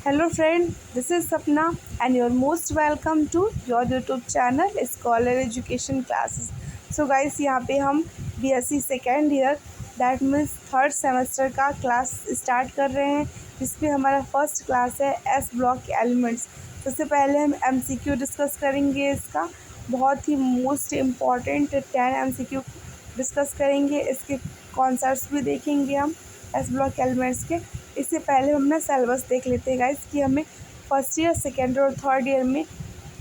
Hello friend, this is Sapna and you're most welcome to your YouTube channel Scholar Education Classes. So guys यहाँ पे हम BSc second year that means third semester का class start कर रहे हैं जिसमें हमारा फर्स्ट क्लास है एस ब्लॉक एलिमेंट्स। सबसे पहले हम MCQ डिस्कस करेंगे। इसका बहुत ही मोस्ट इम्पॉर्टेंट 10 MCQ डिस्कस करेंगे। इसके कॉन्सेप्ट्स भी देखेंगे हम एस ब्लॉक एलिमेंट्स के। इससे पहले हम ना सिलेबस देख लेते हैं गाइस कि हमें फर्स्ट ईयर सेकेंड और थर्ड ईयर में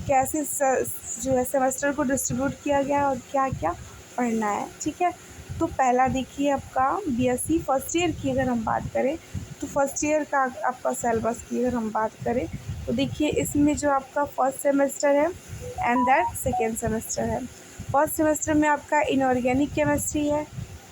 कैसे जो है सेमेस्टर को डिस्ट्रीब्यूट किया गया है और क्या क्या पढ़ना है। ठीक है, तो पहला देखिए आपका BSc फर्स्ट ईयर की अगर हम बात करें तो फर्स्ट ईयर का आपका सिलेबस की अगर हम बात करें तो देखिए इसमें जो आपका फर्स्ट सेमेस्टर है एंड दैट सेकेंड सेमेस्टर है। फर्स्ट सेमेस्टर में आपका इनऑर्गेनिक केमिस्ट्री है।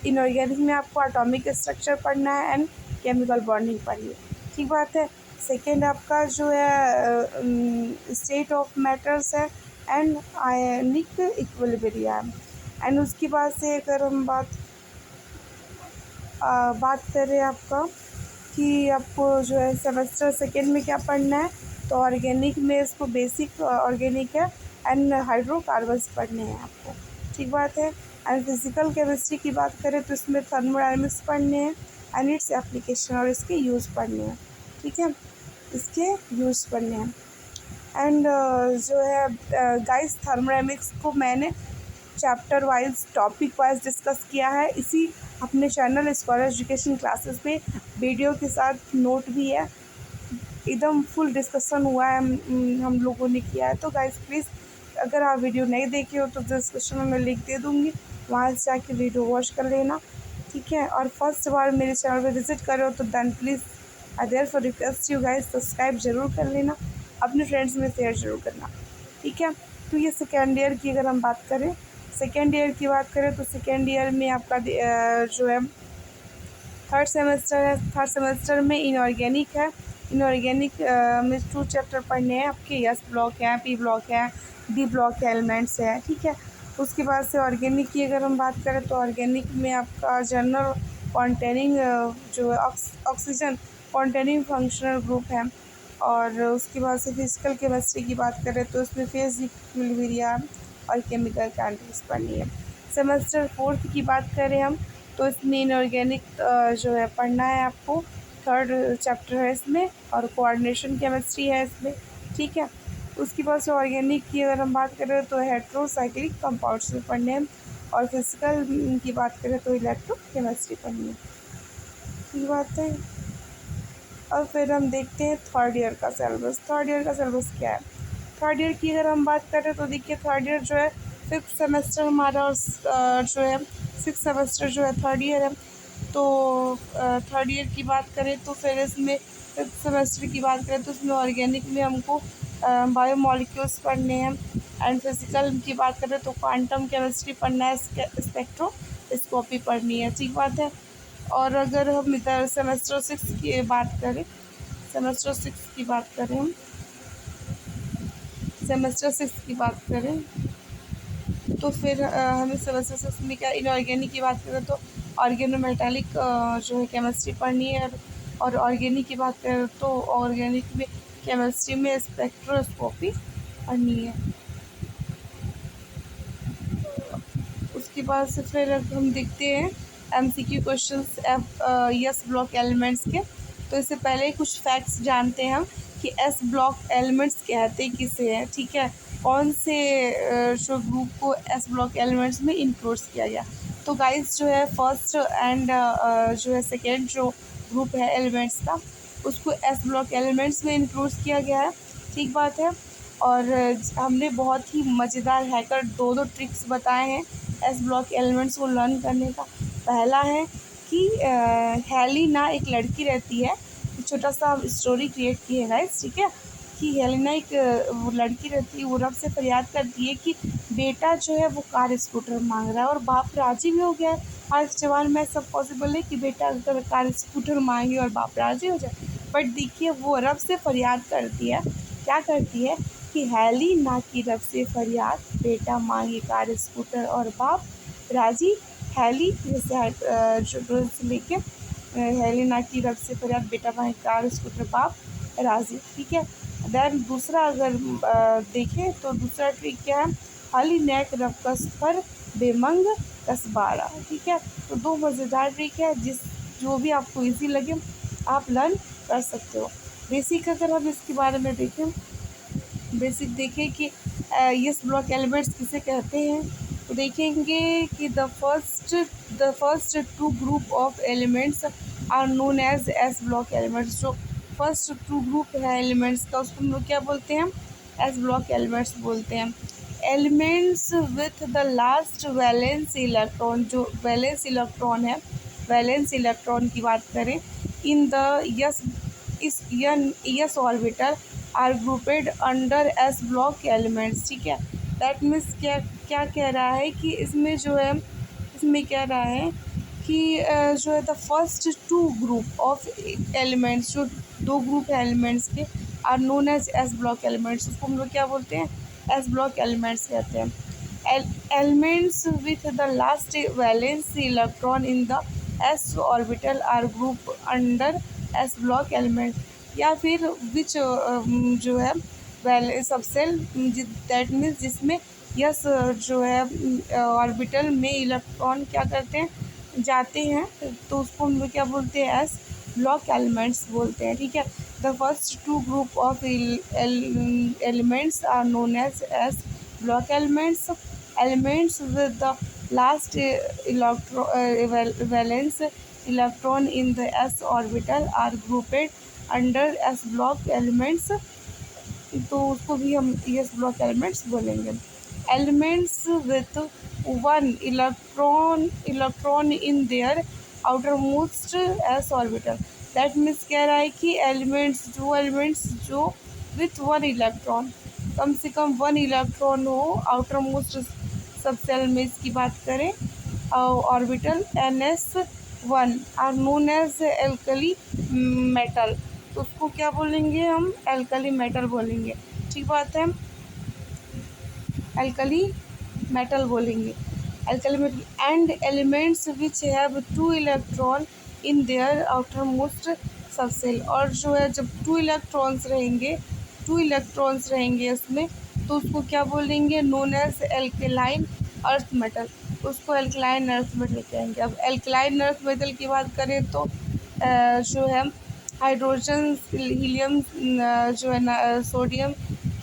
इनऑर्गेनिक में आपको एटॉमिक स्ट्रक्चर पढ़ना है एंड केमिकल बॉन्डिंग पढ़िए। ठीक बात है। सेकेंड आपका जो है स्टेट ऑफ मैटर्स है एंड आयनिक इक्विलिब्रियम। एंड उसके बाद से अगर हम बात करें आपका कि आपको जो है सेमेस्टर सेकेंड में क्या पढ़ना है तो ऑर्गेनिक में इसको बेसिक ऑर्गेनिक है एंड हाइड्रोकार्बन्स पढ़ने हैं आपको। ठीक बात है। एंड फिजिकल केमिस्ट्री की बात करें तो इसमें थर्मोडायनेमिक्स पढ़ने हैं एंड इट्स एप्लीकेशन और इसके यूज़ पढ़ने हैं। ठीक है, इसके यूज़ पढ़ने हैं। एंड जो है गाइस थर्मोडायनेमिक्स को मैंने chapter wise topic wise discuss किया है इसी अपने चैनल स्कॉलर एजुकेशन क्लासेस पे। वीडियो के साथ नोट भी है, एकदम फुल डिस्कशन हुआ है, हम लोगों ने किया है। तो गाइस प्लीज़ अगर आप वीडियो नहीं देखे हो तो डिस्क्रिप्शन में मैं लिंक दे दूँगी, वहाँ से जाके वीडियो वॉच कर लेना। ठीक है, और फर्स्ट बार मेरे चैनल पे विज़िट कर रहे हो तो then please I therefore request you guys subscribe ज़रूर कर लेना, अपने फ्रेंड्स में शेयर ज़रूर करना। ठीक है, तो ये सेकेंड ईयर की अगर हम बात करें तो सेकेंड ईयर में आपका जो है थर्ड सेमेस्टर है। थर्ड सेमेस्टर में इनऑर्गेनिक है। इनऑर्गेनिक में 2 चैप्टर पढ़ने हैं आपके, एस ब्लॉक है, पी ब्लॉक है, डी ब्लॉक एलिमेंट्स है। ठीक है, उसके बाद से ऑर्गेनिक की अगर हम बात करें तो ऑर्गेनिक में आपका जनरल कॉन्टेनिंग जो है ऑक्सीजन कॉन्टेनिंग फंक्शनल ग्रुप है। और उसके बाद से फिजिकल केमिस्ट्री की बात करें तो उसमें फेज इक्विलिब्रियम और केमिकल काइनेटिक्स पढ़नी है। सेमेस्टर फोर्थ की बात करें हम तो इसमें इनऑर्गेनिक जो है पढ़ना है आपको, थर्ड चैप्टर है इसमें और कोऑर्डिनेशन केमिस्ट्री है इसमें। ठीक है, उसके बाद से ऑर्गेनिक की अगर हम बात करें तो हेट्रोसाइक्लिक कंपाउंड्स में पढ़ने हैं और फिजिकल की बात करें तो इलेक्ट्रोकेमिस्ट्री पढ़नी है। ठीक बात है। और फिर हम देखते हैं थर्ड ईयर का सिलेबस। थर्ड ईयर का सिलेबस क्या है? थर्ड ईयर की अगर हम बात करें तो देखिए थर्ड ईयर जो है फिफ्थ सेमेस्टर हमारा और जो है सिक्स सेमेस्टर जो है थर्ड ईयर है। तो थर्ड ईयर की बात करें तो फिर इसमें फिफ्थ सेमेस्टर की बात करें तो इसमें ऑर्गेनिक में हमको बायोमॉलिक्यूल्स पढ़ने हैं एंड फिजिकल की बात करें तो क्वांटम केमिस्ट्री पढ़ना है, स्पेक्ट्रोस्कोपी पढ़नी है। ठीक बात है। और अगर हम इधर सेमेस्टर सिक्स की बात करें सेमेस्टर सिक्स की बात करें हम सेमेस्टर सिक्स की बात करें तो फिर हमें सेमेस्टर सिक्स में क्या इनऑर्गेनिक की बात करें तो ऑर्गेनोमेटालिक जो है केमिस्ट्री पढ़नी है। और ऑर्गेनिक की बात करें तो ऑर्गेनिक में केमिस्ट्री में स्पेक्ट्रोस्कोपी पढ़नी है। उसके बाद से फिर हम देखते हैं MCQ questions S block elements के। तो इससे पहले कुछ फैक्ट्स जानते हैं हम कि एस ब्लॉक एलिमेंट्स कहते किसे हैं। ठीक है, कौन से जो ग्रुप को एस ब्लॉक एलिमेंट्स में इंक्लूड किया गया। तो गाइस जो है फर्स्ट एंड जो है सेकेंड जो ग्रुप है एलिमेंट्स का उसको एस ब्लॉक एलिमेंट्स में इंक्लूड किया गया है। ठीक बात है। और हमने बहुत ही मज़ेदार हैकर दो ट्रिक्स बताए हैं एस ब्लॉक एलिमेंट्स को लर्न करने का। पहला है कि हेलिना एक लड़की रहती है, छोटा सा स्टोरी क्रिएट की है गाइस। ठीक है, कि हेलिना एक वो लड़की रहती है, वो रब से फरियाद करती है कि बेटा जो है वो कार स्कूटर मांग रहा है और बाप राजी भी हो गया है। आज जवान में सब पॉसिबल है कि बेटा अगर कार स्कूटर मांगे और बाप राजी हो जाए। बट देखिए वो रब से फरियाद करती है, क्या करती है कि हेलिना की रब से फरियाद, बेटा मांगे कार स्कूटर और बाप राजी। हेली जैसे लेके हेलिना की रब से फरियाद, बेटा मांगे कार स्कूटर बाप राजी, ठीक है। देन दूसरा अगर देखें तो दूसरा ट्रिक क्या है, हाली नेक रबकस पर बेमंग कसबारा, ठीक है। तो दो मज़ेदार ट्रिक है, जो भी आपको इजी लगे आप लर्न कर सकते हो। बेसिक अगर हम इसके बारे में देखें, बेसिक देखें कि यस ब्लॉक एलिमेंट्स किसे कहते हैं, तो देखेंगे कि the first two group of elements are known as S block elements. जो फर्स्ट टू ग्रुप है एलिमेंट्स का उसको हम लोग क्या बोलते हैं, एस ब्लॉक एलिमेंट्स बोलते हैं। Elements with the last valence electron, जो वैलेंस इलेक्ट्रॉन है, वैलेंस इलेक्ट्रॉन की बात करें, in the S is S orbital are grouped under S block elements, ठीक है। दैट मीन्स क्या क्या कह रहा है कि इसमें जो है, इसमें कह रहा है कि जो है the first two group of elements, जो दो ग्रुप है एलिमेंट्स के, are known as S block elements, उसको हम लोग क्या बोलते हैं, एस ब्लॉक एलिमेंट्स कहते हैं। Elements with the last valence electron in the S orbital are group under S block element, या फिर विच जो है वैल सबसेल, दैट मीन्स जिसमें यस जो है ऑर्बिटल में इलेक्ट्रॉन क्या करते हैं, जाते हैं, तो उसको हम लोग क्या बोलते हैं, एस ब्लॉक एलिमेंट्स बोलते हैं, ठीक है। The first two group of elements are known S block elements. Elements with the last valence electron in the s orbital are grouped under s block elements, तो उसको भी हम एस ब्लॉक एलिमेंट्स बोलेंगे। Elements with one electron in their outer most S orbital, that means कह रहा है कि elements जो विथ वन इलेक्ट्रॉन, कम से कम वन इलेक्ट्रॉन हो आउटर मोस्ट सब सेल में, इसकी बात करें orbital NS1 are known as alkali metal, तो उसको क्या बोलेंगे हम, एल्कली मेटल बोलेंगे, ठीक बात है, एल्कली मेटल बोलेंगे, alkali metal. And elements which have two electron in their outer most subshell, और जो है जब टू इलेक्ट्रॉन्स रहेंगे उसमें, तो उसको क्या बोलेंगे, known as alkaline earth metal, उसको एल्कलाइन अर्थ मेटल कहेंगे। अब एल्कलाइन अर्थ मेटल की बात करें तो जो है हाइड्रोजन, हीलियम, जो है सोडियम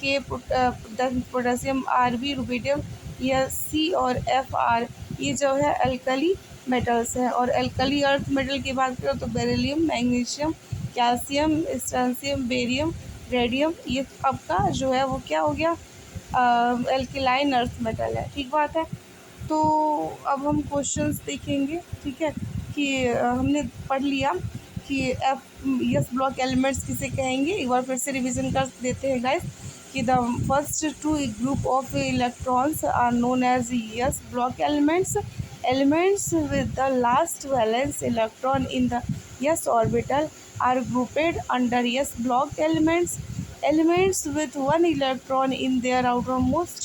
के, पोटेशियम Rb, रुबिडियम, या C और Fr, ये जो है एल्कली मेटल्स हैं। और एल्कली अर्थ मेटल की बात करें तो beryllium, magnesium, calcium, strontium, barium, radium, ये आपका जो है वो क्या हो गया, एल्कलाइन अर्थ मेटल है, ठीक बात है। तो अब हम क्वेश्चंस देखेंगे, ठीक है, कि हमने पढ़ लिया कि यस ब्लॉक एलिमेंट्स किसे कहेंगे, एक बार फिर से रिवीजन कर देते हैं गाइस, कि the first two group of electrons are known as S block elements. Elements with the last valence electron in the S orbital are grouped under S block elements. Elements with one electron in their outermost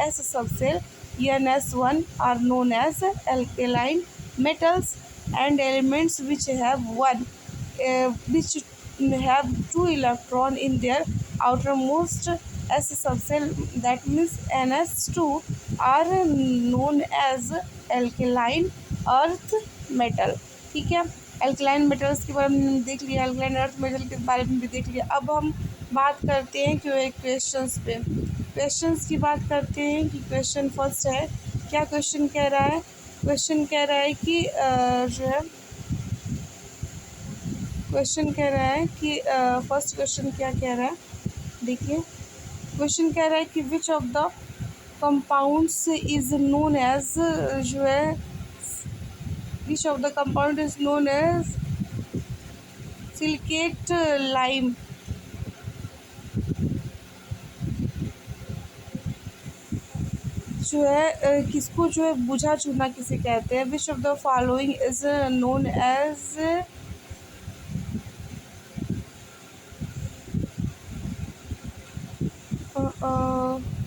s subshell NS1 are known as alkaline metals, and elements which have two electron in their outermost s subshell, that means NS2, are known as alkaline earth metal, ठीक है। Alkaline metals के बारे में देख लिया, alkaline earth metal के बारे में भी देख लिया। अब हम बात करते हैं क्वेश्चंस पे, क्वेश्चंस की बात करते हैं कि क्वेश्चन फर्स्ट है, क्या क्वेश्चन कह रहा है, क्वेश्चन कह रहा है कि जो है क्वेश्चन कह रहा है कि फर्स्ट क्वेश्चन क्या कह रहा है, देखिए क्वेश्चन कह रहा है कि which of the compounds is known as, जो है which of the compound is known as silicate lime, जो है किसको जो है बुझा चूना किसे कहते हैं। Which of the following is known as,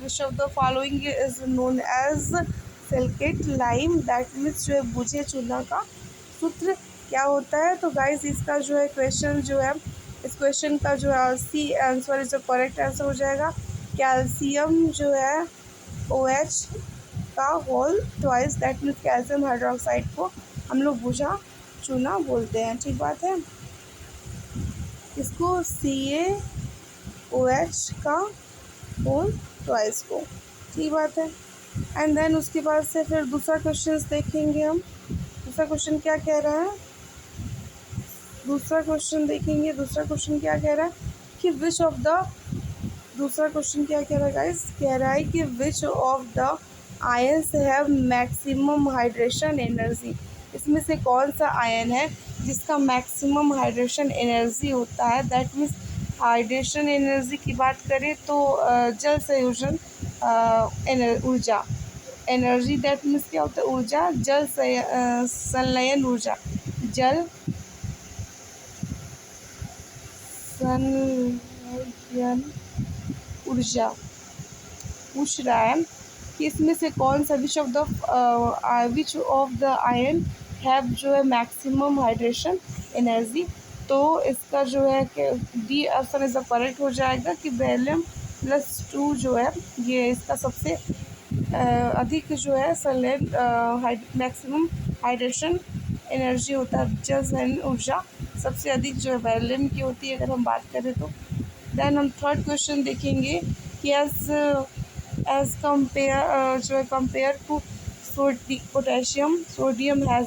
which of the following is known as silicate lime, that means जो है बुझे चूना का सूत्र क्या होता है। तो गाइस इसका जो है क्वेश्चन जो है, इस क्वेश्चन का जो है C answer is correct answer हो जाएगा। कैल्शियम जो है OH का whole twice, that means calcium hydroxide को हम लोग बुझा चूना बोलते हैं। ठीक बात है, इसको CaOH का होल ट्वाइस को। ठीक बात है। एंड देन उसके बाद से फिर दूसरा क्वेश्चन देखेंगे हम। दूसरा क्वेश्चन क्या कह रहा है, दूसरा क्वेश्चन देखेंगे। दूसरा क्वेश्चन क्या कह रहा है कि विच ऑफ द, दूसरा क्वेश्चन क्या कह रहा है गाइस, कह रहा है कि which of the ions have maximum hydration energy. इसमें से कौन सा आयन है जिसका मैक्सिमम हाइड्रेशन एनर्जी होता है। दैट मीन्स हाइड्रेशन एनर्जी की बात करें तो जल संयोजन ऊर्जा, एनर्जी दैट मीन्स क्या होता है, ऊर्जा, जल संलयन ऊर्जा, जल संलयन ऊर्जा। पूछ रहा है कि इसमें से कौन सा विच ऑफ द आयन हैव जो है मैक्सिमम हाइड्रेशन एनर्जी। तो इसका जो है कि D option is the correct हो जाएगा कि Barium+2 जो है ये इसका सबसे अधिक जो है संलयन मैक्सिमम हाइड्रेशन एनर्जी होता है, जल संलयन ऊर्जा सबसे अधिक जो है बेरिलियम की होती है अगर हम बात करें तो। देन हम थर्ड क्वेश्चन देखेंगे कि एज कंपेयर जो है compare to potassium, sodium has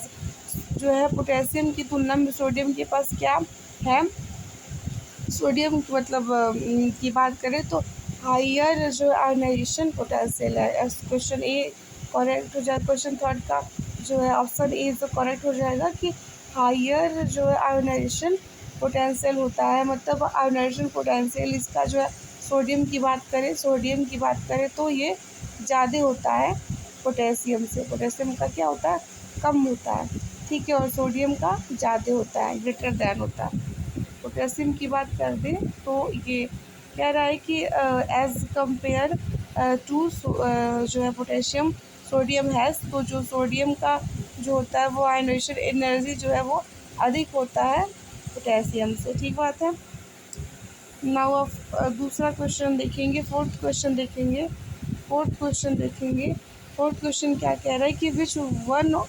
जो है पोटेशियम की तुलना में सोडियम के पास क्या है। सोडियम मतलब की बात करें तो हायर जो आयनाइजेशन पोटेंशियल है। क्वेश्चन ए करेक्ट हो जाएगा, क्वेश्चन थर्ड का जो है ऑप्शन ए जो करेक्ट हो जाएगा कि हायर जो है आयनाइजेशन पोटेंशियल होता है। मतलब आयनाइजेशन पोटेंशियल इसका जो है सोडियम की बात करें, सोडियम की बात करें तो ये ज़्यादा होता है पोटेशियम से। पोटेशियम का क्या होता है, कम होता है, ठीक है, और सोडियम का ज़्यादा होता है, ग्रेटर दैन होता है। पोटेशियम की बात कर दें तो ये कह रहा है कि एज़ कंपेयर टू जो है पोटेशियम सोडियम हैज़, तो जो सोडियम का जो होता है वो आयनाइजेशन एनर्जी जो है वो अधिक होता है पोटेशियम से। ठीक बात है। नाउ आप दूसरा क्वेश्चन देखेंगे, फोर्थ क्वेश्चन देखेंगे। फोर्थ क्वेश्चन क्या कह रहा है कि which one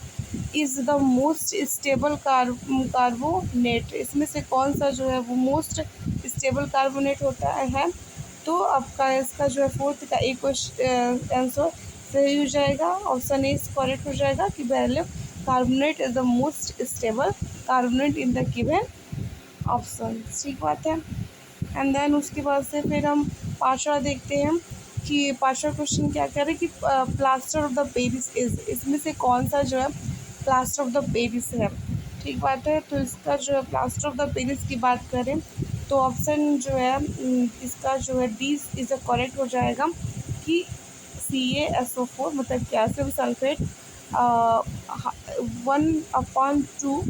is the most stable carbonate. इसमें से कौन सा जो है वो मोस्ट स्टेबल कार्बोनेट होता है। तो आपका इसका जो है फोर्थ का एक आंसर सही हो जाएगा, ऑप्शन ए करेक्ट हो जाएगा कि beryllium carbonate is the most stable carbonate in the given option. ठीक बात है। एंड देन उसके बाद से फिर हम पांचवा देखते हैं कि पांचवा क्वेश्चन क्या कह रहे हैं कि plaster of the Paris is, इसमें से कौन सा जो है प्लास्टर ऑफ द पेरिस है। ठीक बात है। तो इसका जो है प्लास्टर ऑफ द पेरिस की बात करें तो ऑप्शन जो है इसका जो है डी इज करेक्ट हो जाएगा कि CaSO4 मतलब कैल्शियम सल्फेट 1/2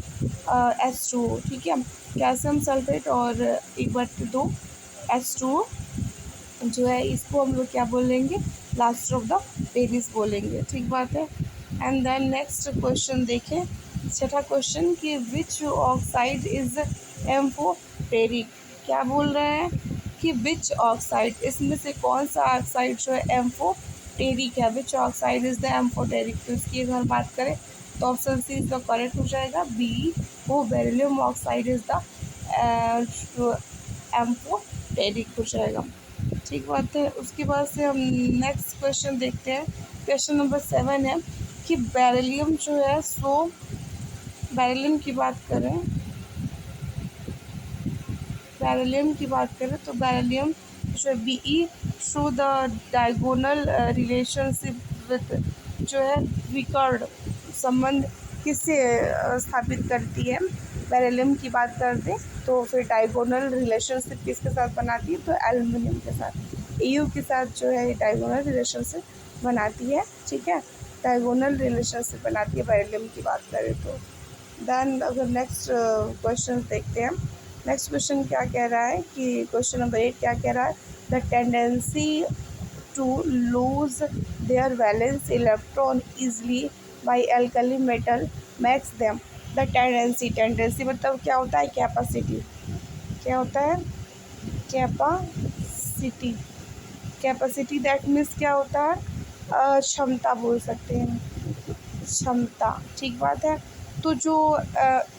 H2O। ठीक है, कैल्शियम सल्फेट और 1/2 H2O जो है इसको हम लोग क्या बोलेंगे, प्लास्टर ऑफ द पेरिस बोलेंगे। ठीक बात है। एंड देन नेक्स्ट क्वेश्चन देखें, छठा क्वेश्चन कि विच ऑक्साइड इज एम्फोटेरिक। क्या बोल रहे हैं कि विच ऑक्साइड, इसमें से कौन सा ऑक्साइड जो है एम्फोटेरिक है। विच ऑक्साइड इज द एम्फोटेरिक। तो इसकी अगर बात करें तो ऑप्शन सी इसका करेक्ट हो जाएगा, बी वो beryllium oxide is the amphoteric हो जाएगा। ठीक बात है। उसके बाद से हम नेक्स्ट क्वेश्चन देखते हैं। क्वेश्चन नंबर 7 है कि बेरिलियम जो है बेरिलियम की बात करें, तो बेरिलियम जो है BE through the diagonal relationship with जो है रिकॉर्ड संबंध किससे स्थापित करती है। बेरिलियम की बात कर दें तो फिर डायगोनल रिलेशनशिप किसके साथ बनाती है, तो एल्युमिनियम के साथ, EU के साथ जो है डायगोनल रिलेशनशिप बनाती है। ठीक है, डायगोनल रिलेशनशिप बनाती है बेरिलियम की बात करें तो। देन अगर नेक्स्ट क्वेश्चन देखते हैं, नेक्स्ट क्वेश्चन क्या कह रहा है कि क्वेश्चन नंबर 8 क्या कह रहा है, the tendency to lose their valence electron easily by alkali metal makes them. The tendency मतलब क्या होता है, कैपेसिटी। क्या होता है? कैपेसिटी। कैपेसिटी दैट मीन्स क्या होता है? क्षमता बोल सकते हैं, क्षमता। ठीक बात है। तो जो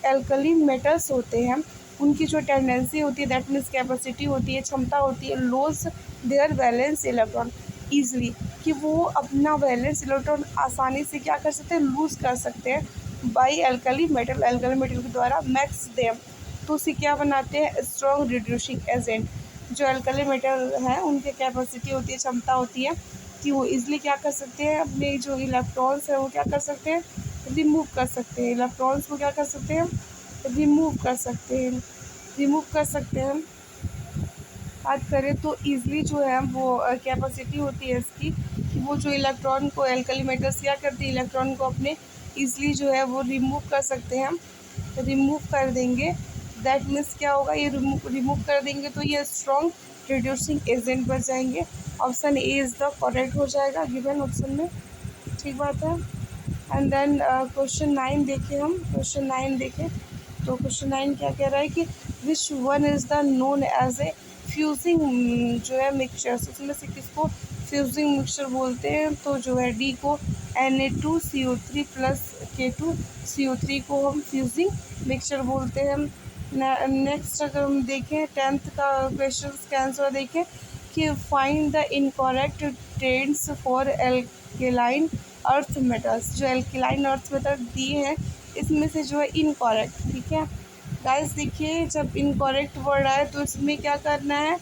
एल्कलीन मेटल्स होते हैं उनकी जो टेंडेंसी होती है दैट मीन्स कैपेसिटी होती है, क्षमता होती है, loose their valence electron easily, कि वो अपना वैलेंस इलेक्ट्रॉन आसानी से क्या कर सकते हैं? लूज़ कर सकते हैं by alkali metal, alkali metal के द्वारा मैक्स देम। तो उसे क्या बनाते हैं? Strong reducing agent. जो एल्कली मेटल हैं उनकी कैपेसिटी होती है, क्षमता होती है कि वो इजली क्या कर सकते हैं? अपने जो इलेक्ट्रॉन्स हैं वो क्या कर सकते हैं? रिमूव कर सकते हैं। इलेक्ट्रॉन्स को क्या कर सकते हैं? रिमूव कर सकते हैं, रिमूव कर सकते हैं। बात करें तो ईज़िली जो है वो कैपेसिटी होती है इसकी कि वो जो इलेक्ट्रॉन को, एल्कली मेटल्स क्या करती है? इलेक्ट्रॉन को अपने ईज़िली जो है वो रिमूव कर सकते हैं, रिमूव कर देंगे। दैट मीन्स क्या होगा? ये रिमूव कर देंगे तो ये स्ट्रॉन्ग रिड्यूसिंग एजेंट बन जाएंगे। Option A is the correct हो जाएगा गिवन ऑप्शन में। ठीक बात है। एंड देन क्वेश्चन 9 देखें हम। क्वेश्चन 9 देखें तो क्वेश्चन 9 क्या कह रहा है कि which one is the known as a fusing जो है मिक्सचर। उसमें से किसको फ्यूजिंग मिक्सचर बोलते हैं? तो जो है डी को Na2CO3 प्लस K2CO3 को हम फ्यूजिंग मिक्सचर बोलते हैं। नेक्स्ट अगर हम देखें 10th का क्वेश्चन का आंसर देखें कि find the incorrect trends for alkaline earth metals. जो एल्केलाइन अर्थ मेटल दिए हैं इसमें से जो है इनकरेक्ट। ठीक है गाइस, देखिए जब इनकरेक्ट वर्ड आए तो इसमें क्या करना है?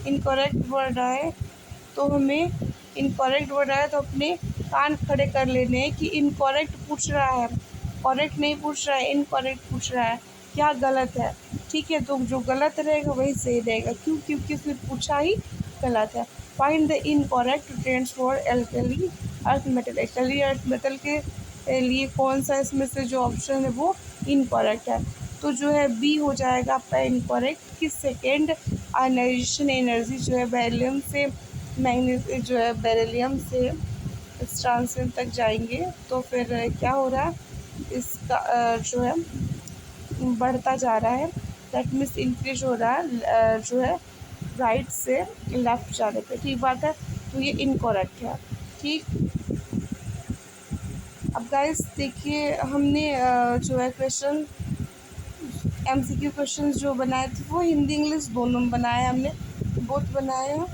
इनकरेक्ट वर्ड आए तो हमें, इनकरेक्ट वर्ड आए तो अपने कान खड़े कर लेने हैं कि इनकरेक्ट पूछ रहा है, करेक्ट नहीं पूछ रहा है, इनकरेक्ट पूछ रहा है, क्या गलत है। ठीक है, तो जो गलत रहेगा वही सही रहेगा, क्यों? क्योंकि उसने पूछा ही गलत है। Find the incorrect trends for alkali earth metal. Alkali earth metal के लिए कौन सा इसमें से जो ऑप्शन है वो इनकरेक्ट है? तो जो है बी हो जाएगा आपका इनकरेक्ट कि सेकेंड आयनाइजेशन एनर्जी जो है बेरिलियम से मैग्नीज जो है बेरिलियम से ट्रांसन तक जाएंगे तो फिर क्या हो रहा है? इसका जो है बढ़ता जा रहा है, दैट मीन्स इंक्रीज हो रहा है जो है राइट से लेफ़्ट जाने पे। ठीक बात है, तो ये इनकरेक्ट है। ठीक, अब गाइस देखिए हमने जो है क्वेश्चन MCQ क्वेश्चन जो बनाए थे वो हिंदी इंग्लिश दोनों बनाए हमने, बोथ बनाए हैं।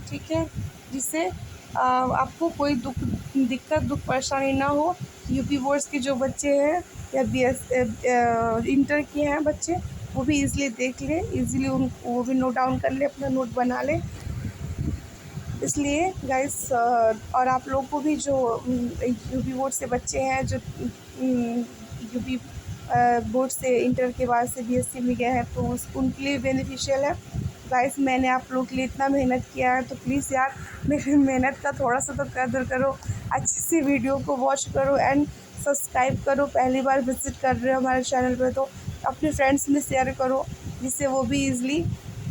ठीक है, जिससे आपको कोई दिक्कत दुख परेशानी ना हो। यूपी बोर्ड्स के जो बच्चे हैं या इंटर के हैं बच्चे वो भी इजीली देख लें, इजीली वो भी नोट डाउन कर ले, अपना नोट बना लें। इसलिए गाइस और आप लोग को भी जो यूपी बोर्ड से बच्चे हैं, जो यूपी बोर्ड से इंटर के बाद से BSc में गया है तो उनके लिए बेनिफिशियल है। गाइस मैंने आप लोग के लिए इतना मेहनत किया है तो प्लीज़ यार मेरी मेहनत का थोड़ा सा तो कदर करो, अच्छे से वीडियो को वॉच करो एंड सब्सक्राइब करो। पहली बार विजिट कर रहे हो हमारे चैनल पे तो अपने फ्रेंड्स में शेयर करो, जिससे वो भी ईज़िली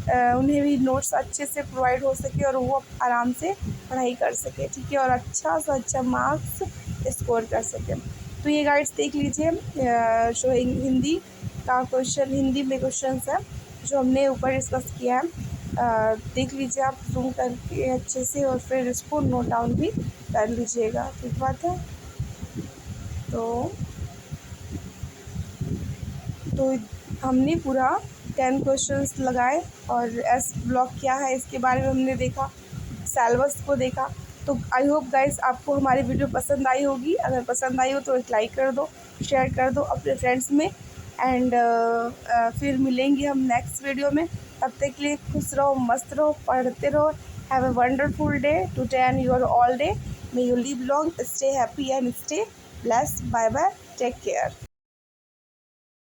उन्हें भी नोट्स अच्छे से प्रोवाइड हो सके और वो आराम से पढ़ाई कर सके। ठीक है, और अच्छा से अच्छा मार्क्स स्कोर कर सके। तो ये गाइड्स देख लीजिए जो हिंदी का क्वेश्चन, हिंदी में क्वेश्चन है जो हमने ऊपर डिस्कस किया है। देख लीजिए आप जूम करके अच्छे से और फिर इसको नोट डाउन भी कर लीजिएगा। ठीक बात है। तो हमने पूरा 10 क्वेश्चंस लगाए और एस ब्लॉक क्या है इसके बारे में हमने देखा, सिलेबस को देखा। तो आई होप गाइस आपको हमारी वीडियो पसंद आई होगी। अगर पसंद आई हो तो एक लाइक कर दो, शेयर कर दो अपने फ्रेंड्स में एंड फिर मिलेंगे हम नेक्स्ट वीडियो में। तब तक के लिए खुश रहो, मस्त रहो, पढ़ते रहो। Have a wonderful day to and your all day. May you live long, stay happy and stay blessed. Bye bye, take care.